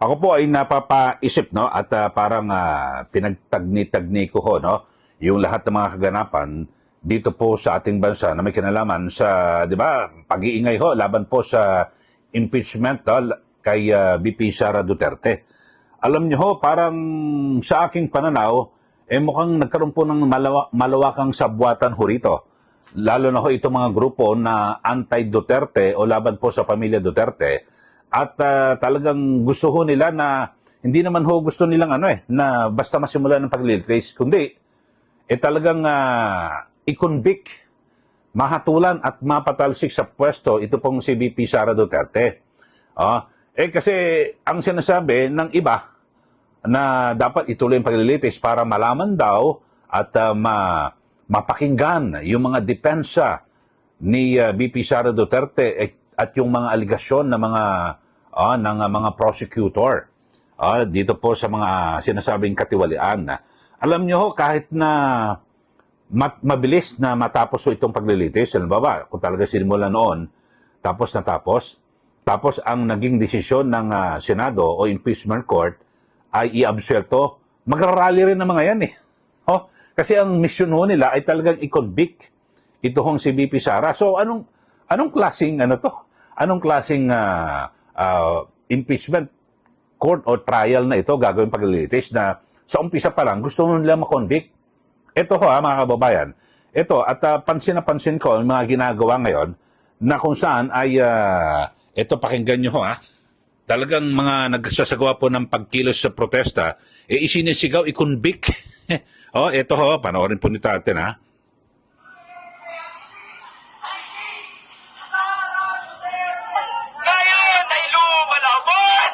Ako po ay napapaisip, no, at parang pinagtagni-tagni ko ho, no, yung lahat ng mga kaganapan dito po sa ating bansa na may kinalaman sa, di ba, pag-iingay ho laban po sa impeachment, no, kay VP Sara Duterte. Alam niyo ho, parang sa aking pananaw, mukhang nagkaroon po ng malawakang sabwatan ho rito. Lalo na ho itong mga grupo na anti-Duterte o laban po sa pamilya Duterte. At talagang gusto ho nila na, hindi naman ho gusto nilang na basta masimula ng paglilitis, kundi talagang i-convict, mahatulan at mapatalsik sa pwesto ito pong si VP Sara Duterte. Kasi ang sinasabi ng iba na dapat ituloy ang paglilitis para malaman daw at mapakinggan yung mga depensa ni VP Sara Duterte at yung mga aligasyon ng mga prosecutor dito po sa mga sinasabing katiwalian. Alam nyo ho, kahit na mabilis na matapos ho itong paglilitis, halimbawa, kung talaga sinimula noon, tapos ang naging desisyon ng Senado o impeachment court ay i-absuelto, magrarally rin ng mga yan eh. Kasi ang mission ho nila ay talagang i-convict ito hong si VP Sara. So anong klaseng Anong klaseng impeachment court o trial na ito gagawin paglilitis na sa umpisa pa lang gusto nila ma-convict? Ito ho mga kababayan. Ito at pansin na pansin ko ang mga ginagawa ngayon na kung saan ay ito pakinggan nyo ho talagang mga nagsasagawa po ng pagkilos sa protesta, isinisigaw, i-convict. Ito ho, panoorin po nito natin Ngayon ay lumalabot!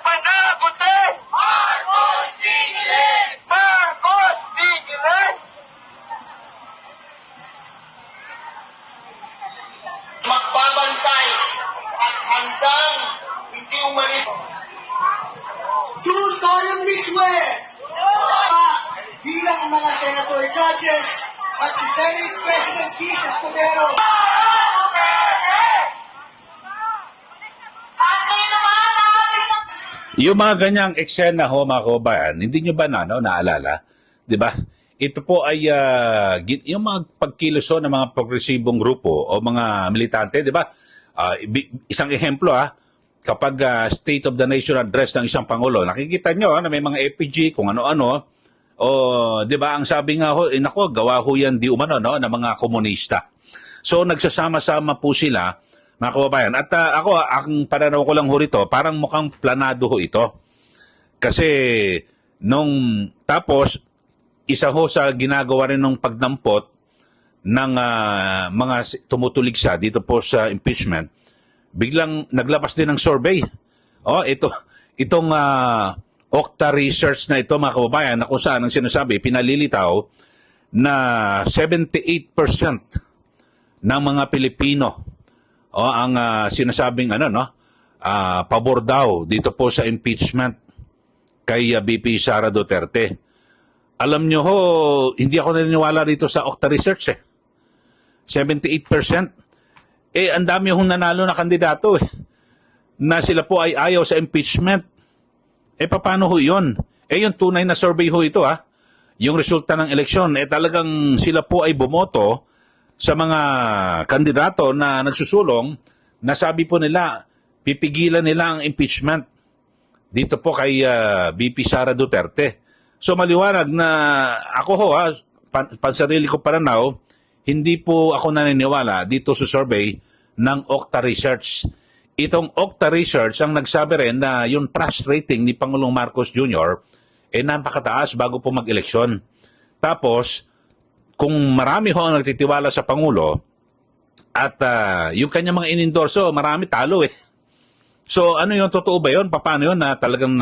Panagutin! Marcos Tignan! Marcos Tignan! Magbabantay at handang hindi umalis. Do solemnly swear bilang mga senator judges at si Senate President Jesus Cordero Yung mga ganyang eksena ho mga kababayan, hindi nyo ba naalala? Di ba? Ito po ay yung mga pagkilos ng mga progresibong grupo o mga militante, di ba? Isang ehemplo kapag State of the Nation address ng isang pangulo, nakikita nyo na may mga FPG kung ano-ano, o di ba ang sabi nga ho, nako, gawa ho yan di umano ng mga komunista. So nagsasama-sama po sila, mga kababayan. At ako, ang pananaw ko lang ho rito, parang mukhang planado ho ito. Kasi tapos, isa ho sa ginagawa rin ng pagdampot ng mga tumutuligsa dito po sa impeachment, biglang naglabas din ng survey. Itong Okta Research na ito, mga kababayan, na kung saan ang sinasabi, pinalilitaw na 78% ng mga Pilipino ang sinasabing pabor daw dito po sa impeachment kay VP Sara Duterte. Alam nyo ho, hindi ako naniniwala dito sa Okta Research 78%. Ang dami hong nanalo na kandidato na sila po ay ayaw sa impeachment. Paano ho yun? Yung tunay na survey ho ito yung resulta ng eleksyon, talagang sila po ay bumoto sa mga kandidato na nagsusulong na sabi po nila, pipigilan nila ang impeachment dito po kay VP Sara Duterte. So maliwanag na ako ho, pansarili ko pananaw, hindi po ako naniniwala dito sa survey ng Okta Research. Itong Okta Research ang nagsabi rin na yung trust rating ni Pangulong Marcos Jr. Napakataas bago po mag-eleksyon. Tapos, kung marami ho ang nagtitiwala sa Pangulo at yung kanya mga inendorso, marami talo So, yung totoo ba yun? Paano yun na talagang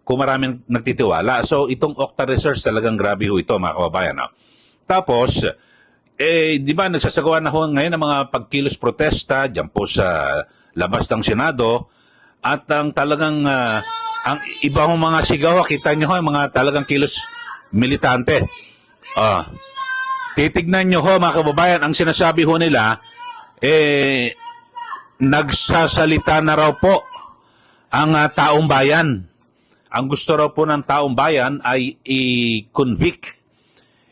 kung maraming nagtitiwala. So, itong Okta Research talagang grabe ho ito, mga kababayan. Tapos, di ba nagsasagawa na ho ngayon ng mga pagkilos protesta dyan po sa labas ng Senado at ang talagang ang iba hong mga sigaw, kita nyo ho, mga talagang kilos militante. Titignan nyo ho mga kababayan, ang sinasabi ho nila, nagsasalita na raw po ang taong bayan. Ang gusto raw po ng taong bayan ay i-convict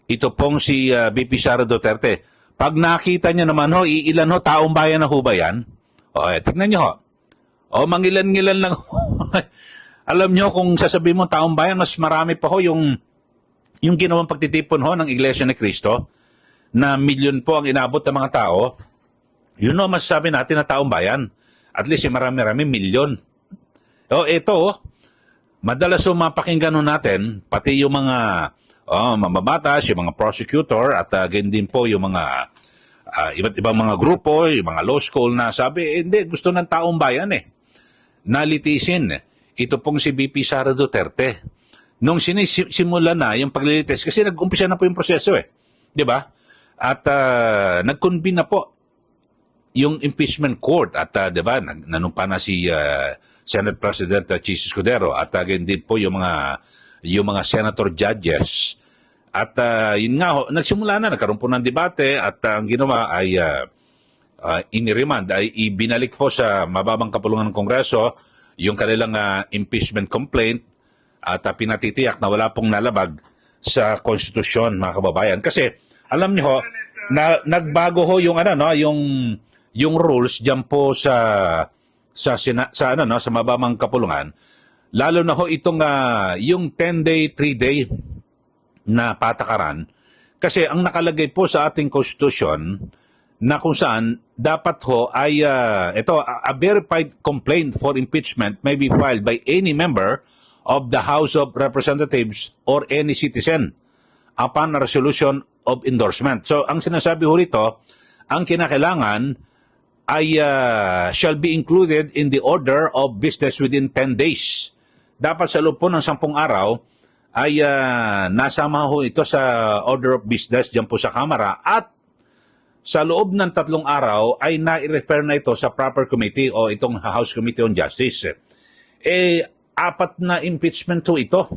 ito pong si VP Sara Duterte. Pag nakita niya naman ho, iilan ho, taong bayan na ho ba yan? O, tignan niyo ho. O, mangilan-ngilan lang ho. Alam niyo kung sasabihin mo taong bayan, mas marami pa ho yung ginawang pagtitipon ho ng Iglesia ni Cristo na milyon po ang inabot ng mga tao. Yun o, masasabi natin na taong bayan. At least yung marami-rami, milyon. O, ito, madalas mapakinggan natin, pati yung mga mamabatas, yung mga prosecutor, at ganyan din po yung mga iba't ibang mga grupo, yung mga law school na sabi, hindi, gusto ng taong bayan nalitisin. Ito pong si VP Sara Duterte. Nung sinisimula na yung paglilitis, kasi nag-umpisa na po yung proseso di ba? At nag-convene na po yung impeachment court at 'di ba nanumpa na si Senate President Chis Escudero at again din po yung mga senator judges at yun nga ho, nagsimula na nagkaroon po ng debate at ang ginawa ay iniremand ay ibinalik po sa mababang kapulungan ng Kongreso yung kanilang impeachment complaint at pinatitiyak na wala pong nalabag sa konstitusyon mga kababayan kasi alam niyo ho na nagbago ho yung yung rules diyan po sa mababang kapulungan lalo na ho itong yung 10-day 3-day na patakaran kasi ang nakalagay po sa ating konstitusyon na kung saan dapat ho ay a verified complaint for impeachment may be filed by any member of the House of Representatives or any citizen upon a resolution of endorsement. So ang sinasabi ho rito ang kinakailangan ay shall be included in the order of business within 10 days. Dapat sa loob po ng 10 araw ay nasama ho ito sa order of business dyan po sa Kamara at sa loob ng 3 araw ay nai-refer na ito sa proper committee o itong House Committee on Justice. 4 na impeachment ho ito.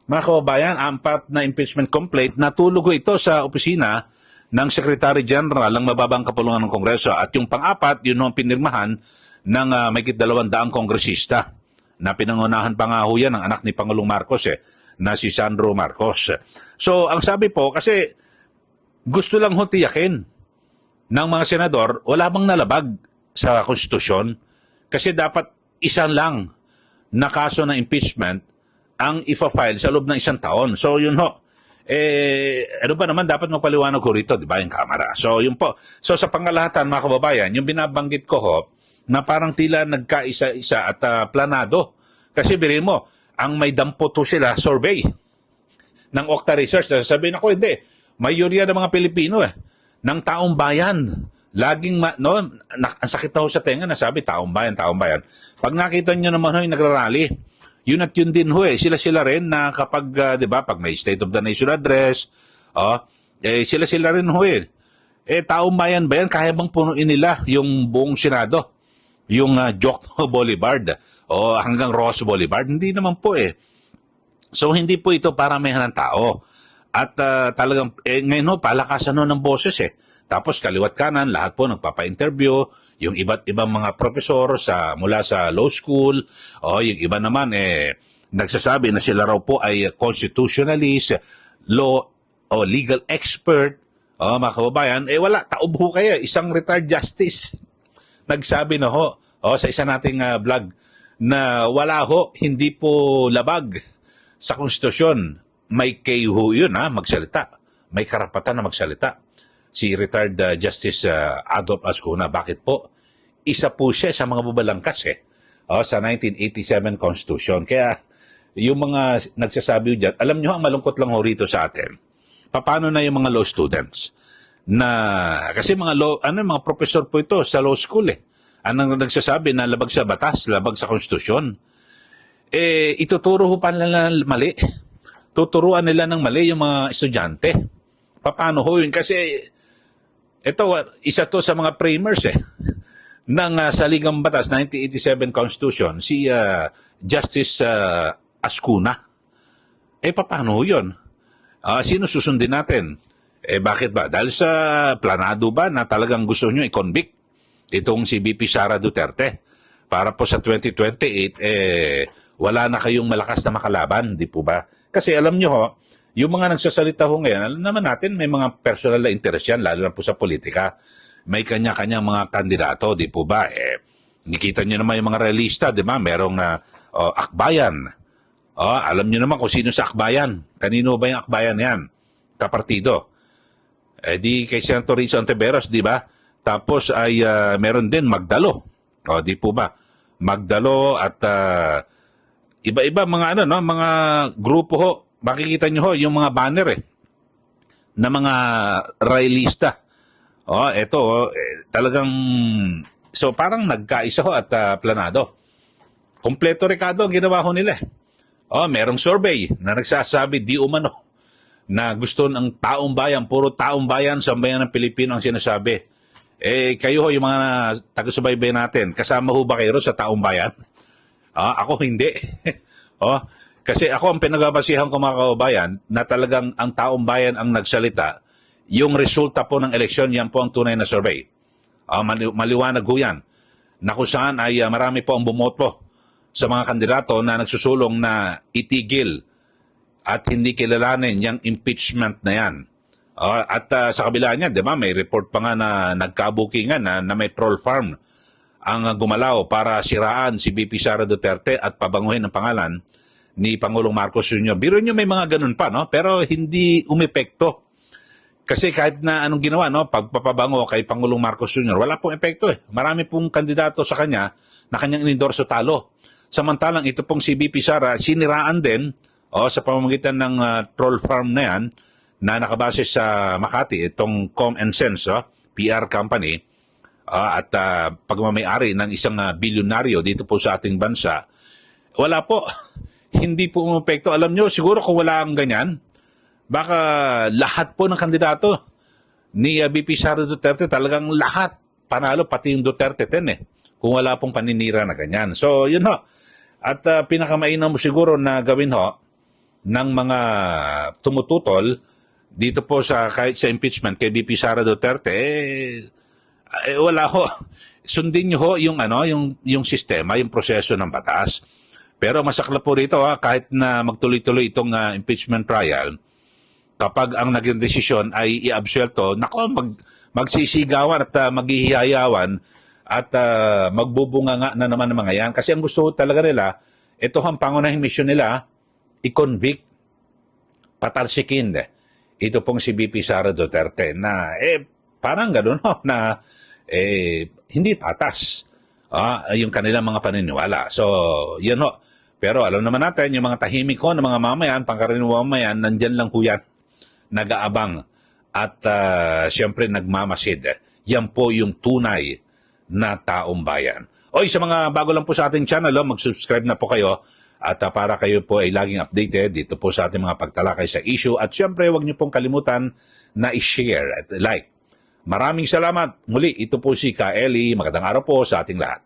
Mga kababayan, 4 na impeachment complaint, natulog ho ito sa opisina ng Secretary General ng mababang kapulungan ng Kongreso. At yung pang-4, yun ang pinirmahan ng mahigit 200 kongresista na pinangunahan pa nga ho yan ng anak ni Pangulong Marcos na si Sandro Marcos. So, ang sabi po, kasi gusto lang ho tiyakin ng mga senador, wala bang nalabag sa konstitusyon? Kasi dapat isang lang na kaso ng impeachment ang ipa-file sa loob ng 1 taon. So, yun ho. Ano ba naman dapat magpaliwanag ko rito, di ba, yung Kamara? So, yun po. So, sa pangalahatan, mga kababayan, yung binabanggit ko ho, na parang tila nagkaisa-isa at planado. Kasi bilhin mo, ang may dampo to sila, survey ng Octa Research. Sasabihin ako, hindi. Mayorya ng mga Pilipino ng taong bayan. Laging, ang sakit na ho sa tenga na sabi, taong bayan, taong bayan. Pag nakita nyo naman ho yung nagrarally, yun at yun din ho sila rin na kapag, di ba, pag may State of the Nation address, sila rin ho taong bayan ba yan? Kaya bang punuin nila yung buong Senado? Yung Jokno Boulevard o hanggang Ross Boulevard? Hindi naman po So, hindi po ito paramihan ng tao. At talagang, ngayon ho, palakasan ho ng boses Tapos kaliwat kanan, lahat po nagpapa-interview, yung iba't ibang mga profesor mula sa law school, yung iba naman nagsasabi na sila raw po ay constitutionalist, law o legal expert, mga kababayan, wala, taob ho kayo, isang retired justice. Nagsabi na ho, sa isa nating vlog, na wala ho, hindi po labag sa konstitusyon. May kayo ho yun, magsalita. May karapatan na magsalita. Si retired Justice Adolf Ascuna. Bakit po? Isa po siya sa mga bubalangkas sa 1987 Constitution. Kaya yung mga nagsasabi dyan, alam nyo, ang malungkot lang ho rito sa atin, paano na yung mga law students? Kasi mga professor po ito sa law school Anong nagsasabi na labag sa batas, labag sa konstitusyon? Ituturo ho pa nila mali. Tuturuan nila ng mali yung mga estudyante. Paano ho yun? Kasi ito, isa to sa mga framers ng Saligang Batas 1987 Constitution, si Justice Ascuna. Paano ho yun? Sino susundin natin? Bakit ba? Dahil sa planado ba na talagang gusto nyo i-convict itong si VP Sara Duterte. Para po sa 2028, wala na kayong malakas na makalaban, di po ba? Kasi alam nyo ho, yung mga nagsasalita ho ngayon, alam naman natin may mga personal na interest yan, lalo na po sa politika. May kanya-kanyang mga kandidato, di po ba? Nakita nyo naman yung mga realista, di ba? Merong akbayan. Alam nyo naman kung sino sa akbayan. Kanino ba yung akbayan yan? Kapartido. Di kay Senator Risa Ontiveros, di ba? Tapos ay meron din Magdalo. Di po ba? Magdalo at iba-iba mga mga grupo ho. Makikita nyo ho yung mga banner na mga realista. Talagang so parang nagkaisa ho at planado. Kompleto rekado ang ginawa ho nila. Merong survey na nagsasabi di umano na gusto ng taong bayan, puro taong bayan, sambayan ng Pilipino ang sinasabi. Kayo ho, yung mga taga-subaybay natin, kasama ho ba kayo sa taong bayan? Ako hindi. Kasi ako ang pinagbabasihan ko mga kababayan na talagang ang taong bayan ang nagsalita, yung resulta po ng eleksyon, yan po ang tunay na survey. Maliwanag ho yan. Na kung saan ay marami po ang bumoto sa mga kandidato na nagsusulong na itigil at hindi kilalanin yung impeachment na yan. At sa kabila niya, di ba, may report pa nga na nagkabukingan na may troll farm ang gumalaw para siraan si VP Sara Duterte at pabanguhin ang pangalan ni Pangulong Marcos Jr. Biro nyo may mga ganun pa, no? Pero hindi umepekto. Kasi kahit na anong ginawa, no, pagpapabango kay Pangulong Marcos Jr., wala pong epekto Marami pong kandidato sa kanya na kanyang inendorso talo. Samantalang ito pong si VP Sara, siniraan din sa pamamagitan ng troll farm na yan, na nakabase sa Makati, itong Com&Sense, PR company, at pagmamayari ng isang bilyonaryo dito po sa ating bansa, wala po. Hindi po umepekto. Alam nyo, siguro kung wala ang ganyan, baka lahat po ng kandidato ni VP Sara Duterte, talagang lahat panalo, pati yung Duterte 10 kung wala pong paninira na ganyan. So, yun ho. At pinakamainam mo siguro na gawin ho ng mga tumututol dito po kahit sa impeachment kay VP Sara Duterte, wala ho. Sundin niyo ho yung sistema, yung proseso ng batas. Pero masaklap po rito kahit na magtuloy-tuloy itong impeachment trial, kapag ang naging desisyon ay i-absuelto, magsisigawan at maghihiyayawan at magbubunga nga na naman ng mga yan. Kasi ang gusto talaga nila, ito ang pangunahing mission nila, i-convict, patalsikin ito pong si VP Sara Duterte na parang gano'n na hindi patas yung kanilang mga paniniwala. So, yun ho. Pero alam naman natin, yung mga tahimik ho ng mga mamayan, pangkaraniwang mamayan, nandyan lang ho yan, nag-aabang at siyempre nagmamasid. Yan po yung tunay na taong bayan. Sa mga bago lang po sa ating channel, mag-subscribe na po kayo. At para kayo po ay laging updated dito po sa ating mga pagtalakay sa issue. At syempre, huwag niyo pong kalimutan na i-share at like. Maraming salamat. Muli, ito po si Ka Eli. Magandang araw po sa ating lahat.